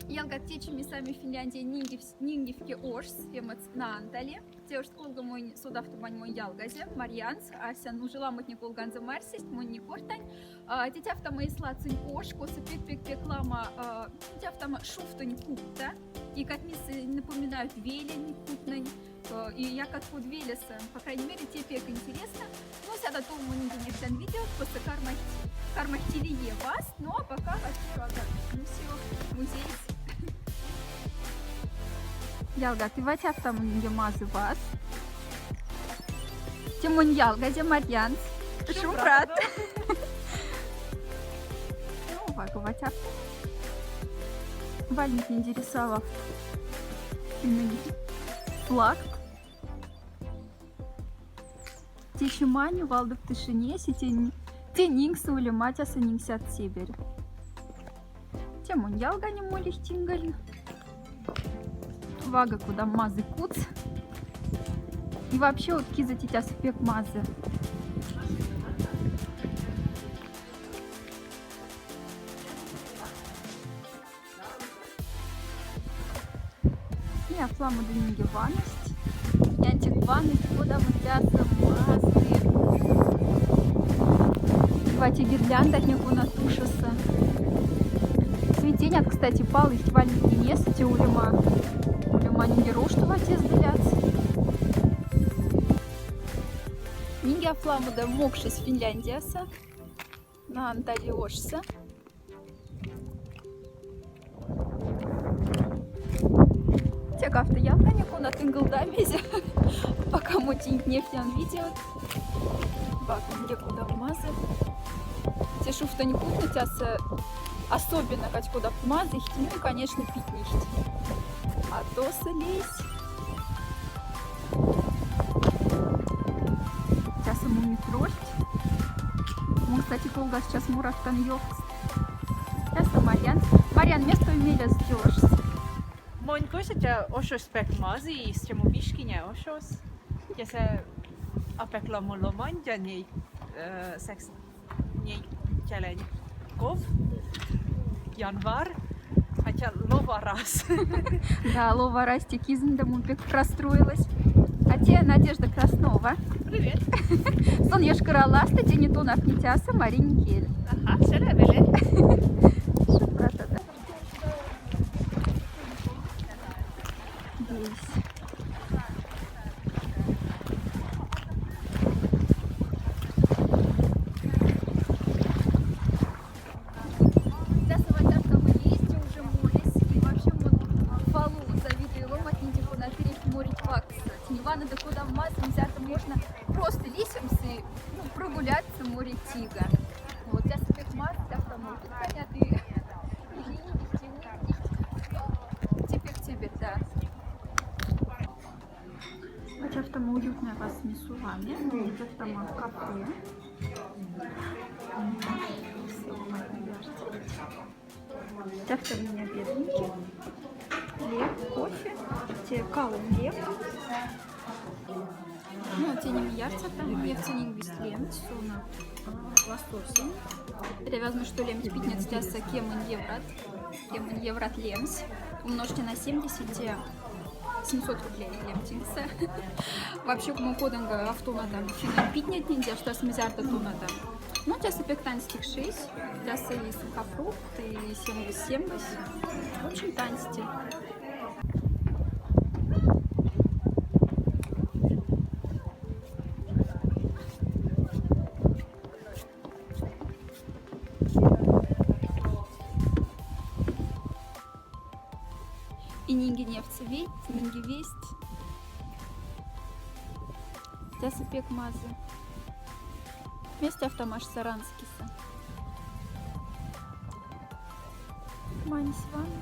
Ялга течеми сами Финляндия нингивке Орс, емец на Антале. Теош колга мой судавтубань мой ялгазе, Марьянс, ася жила мотник колганза Марсист, мой не кортань. Тетя мои слацин Ош, косы пек лама, тетя шуфтань купта. И как миссы напоминают велень кутнань. И я как под велеса, по крайней мере, тебе пек интересно. Ну, сяда то мы не всем видео, после кармахтилие вас, ну а пока хочу ну все, музей. Ялга, ты ватяв там не мазы вас. Тимон ялга, зе Марьянс. Шум брат. Ну, вага ватяв. Вальник не интересовал. Флаг. Тишимани, валда в тишине, тенингс ули матяса нингсят сибирь. Тимон ялга не молих тингаль. Вага куда мазы куц. И вообще вот киза тетя спек мазы. Я фламу длиннее ванность. Я антикванность, куда мутятся мазы. Вати гирлянда от него натушится. Цветенят, кстати, палы в вальнике не сати улема. Улема не беру, что в отец длятся. Нинги фламу да мокшись Финляндияса. На Анталии ошса. Тягавта ялка нику на тынгалда мезе. Пока мутинг нефтян видео. Баком где куда мазы. Те шуфта не путнутяся. Особенно хоть куда мазы, ну и конечно пить nicht. А то солись. Сейчас ему не трость. Он, кстати, колга сейчас мурахтан ёхт. Сейчас Марьян. Марьян, место имели сделаешь. Monko se osos pek mazi, s čemu viškinje osos, ja se apekla molomandja njej seks njej čeleň kov, janvar, хотя лова раз. Да, лова Растик издому пек расстроилась. А те Надежда Краснова. Привет. Сон ешкара ласта, те не то нафнитяса Марини Кель. Ага, все левели. Брата, да? Здесь. Ивана, да куда в массу взято можно просто лисимся, ну, прогуляться море Тига. Вот, я себе масс, там понятно, и теперь, да. Хотя там уютная вас несу вами, где там кафе. Завтра у меня бедненький. Хлеб, кофе, те калым хлеб. Ну, те не миярца там, я в цене вислем, суна ластосин. Перевязано, что лемс питнец тяса кемон еврат лемс. Умножьте на 70, 700 рублей лемтинца. Вообще, мы ходим авто надо финал питнет нельзя, что с мизарда то надо. Ну, тяса пектанстик 6, тяса и сухофрукт, и 70. В общем, танцти. И нинги нефть нинги весть. Тяса пек мазы. Вместе автомаш саранскиса. Мань с вами.